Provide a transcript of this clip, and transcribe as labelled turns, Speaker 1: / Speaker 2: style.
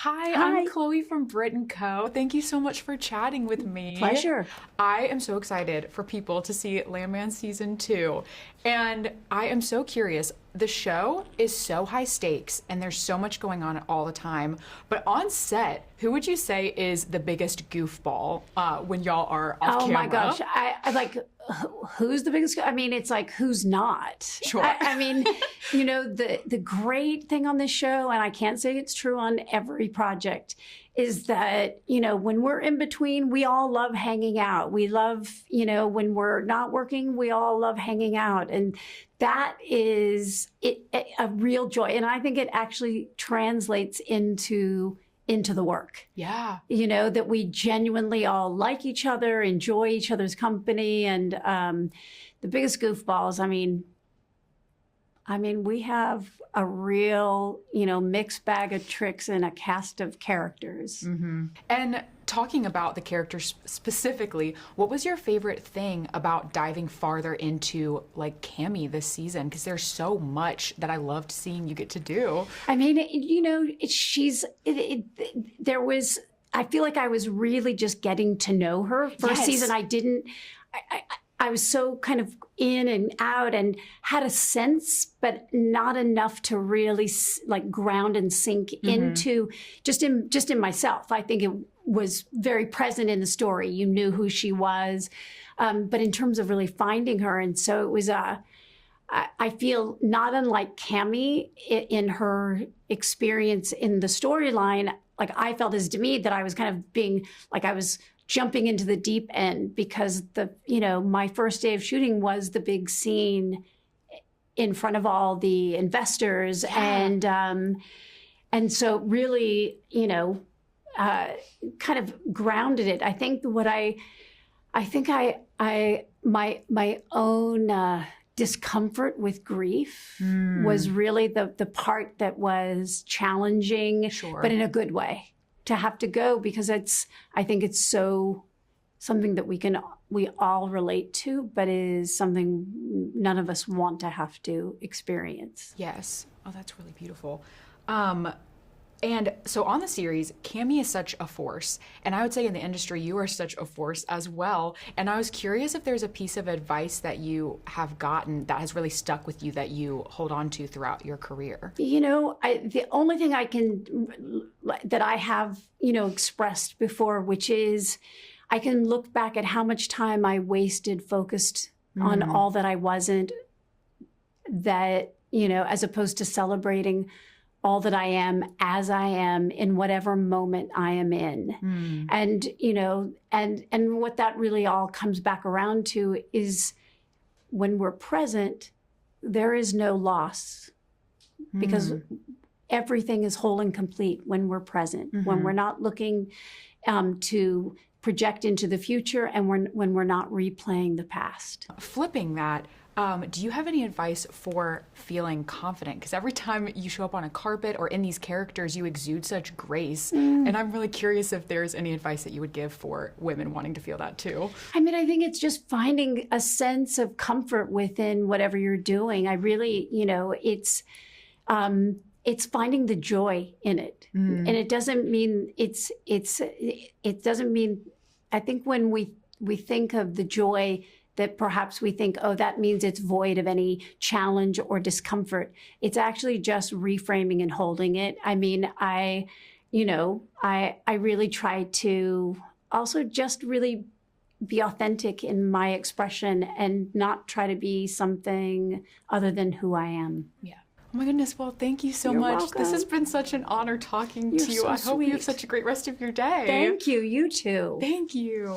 Speaker 1: Hi,
Speaker 2: Hi.
Speaker 1: I'm Chloe from Brit+Co. Thank you so much for chatting with me.
Speaker 2: Pleasure.
Speaker 1: I am so excited for people to see Landman season 2. And I am so curious. The show is so high stakes and there's so much going on all the time. But on set, who would you say is the biggest goofball when y'all are off camera?
Speaker 2: Oh my gosh. I like, who's the biggest? I mean, it's like, who's not?
Speaker 1: Sure.
Speaker 2: I mean, you know, the great thing on this show, and I can't say it's true on every project, is that, you know, when we're in between, we all love hanging out. We love, you know, when we're not working, we all love hanging out. And that is a real joy. And I think it actually translates into the work.
Speaker 1: Yeah.
Speaker 2: You know, that we genuinely all like each other, enjoy each other's company. And the biggest goofballs, I mean, we have a real, you know, mixed bag of tricks and a cast of characters.
Speaker 1: Mm-hmm. And talking about the characters specifically, what was your favorite thing about diving farther into like Cami this season? Because there's so much that I loved seeing you get to do.
Speaker 2: I mean, you know, there was, I feel like I was really just getting to know her. First
Speaker 1: Yes.
Speaker 2: season, I was so kind of in and out and had a sense, but not enough to really like ground and sink into just in myself. I think it was very present in the story. You knew who she was, but in terms of really finding her, and so it was I feel not unlike Cami in her experience in the storyline. Like I felt as Demi that I was kind of being like I was jumping into the deep end because my first day of shooting was the big scene in front of all the investors.
Speaker 1: Yeah.
Speaker 2: And so really, you know, kind of grounded it. I think my own discomfort with grief was really the part that was challenging,
Speaker 1: Sure.
Speaker 2: but in a good way. To have to go because I think it's so something that we all relate to, but is something none of us want to have to experience.
Speaker 1: Yes. Oh, that's really beautiful. And so on the series, Cami is such a force. And I would say in the industry, you are such a force as well. And I was curious if there's a piece of advice that you have gotten that has really stuck with you that you hold on to throughout your career.
Speaker 2: You know, the only thing that I have, you know, expressed before, which is I can look back at how much time I wasted focused on all that I wasn't, that, you know, as opposed to celebrating all that I am as I am in whatever moment I am in. And, you know, and what that really all comes back around to is when we're present, there is no loss because everything is whole and complete when we're present, when we're not looking to project into the future and when we're not replaying the past.
Speaker 1: Flipping that, do you have any advice for feeling confident? Because every time you show up on a carpet or in these characters, you exude such grace. And I'm really curious if there's any advice that you would give for women wanting to feel that too.
Speaker 2: I mean, I think it's just finding a sense of comfort within whatever you're doing. I really, you know, it's finding the joy in it. And it doesn't mean it doesn't mean, I think when we think of the joy that perhaps we think, oh, that means it's void of any challenge or discomfort. It's actually just reframing and holding it. I mean, I really try to also just really be authentic in my expression and not try to be something other than who I am.
Speaker 1: Yeah. Oh my goodness. Well, thank you so
Speaker 2: You're
Speaker 1: much.
Speaker 2: welcome.
Speaker 1: This has been such an honor talking to you.
Speaker 2: So
Speaker 1: I hope you have
Speaker 2: sweet.
Speaker 1: such a great rest of your day.
Speaker 2: Thank you. You too.
Speaker 1: Thank you.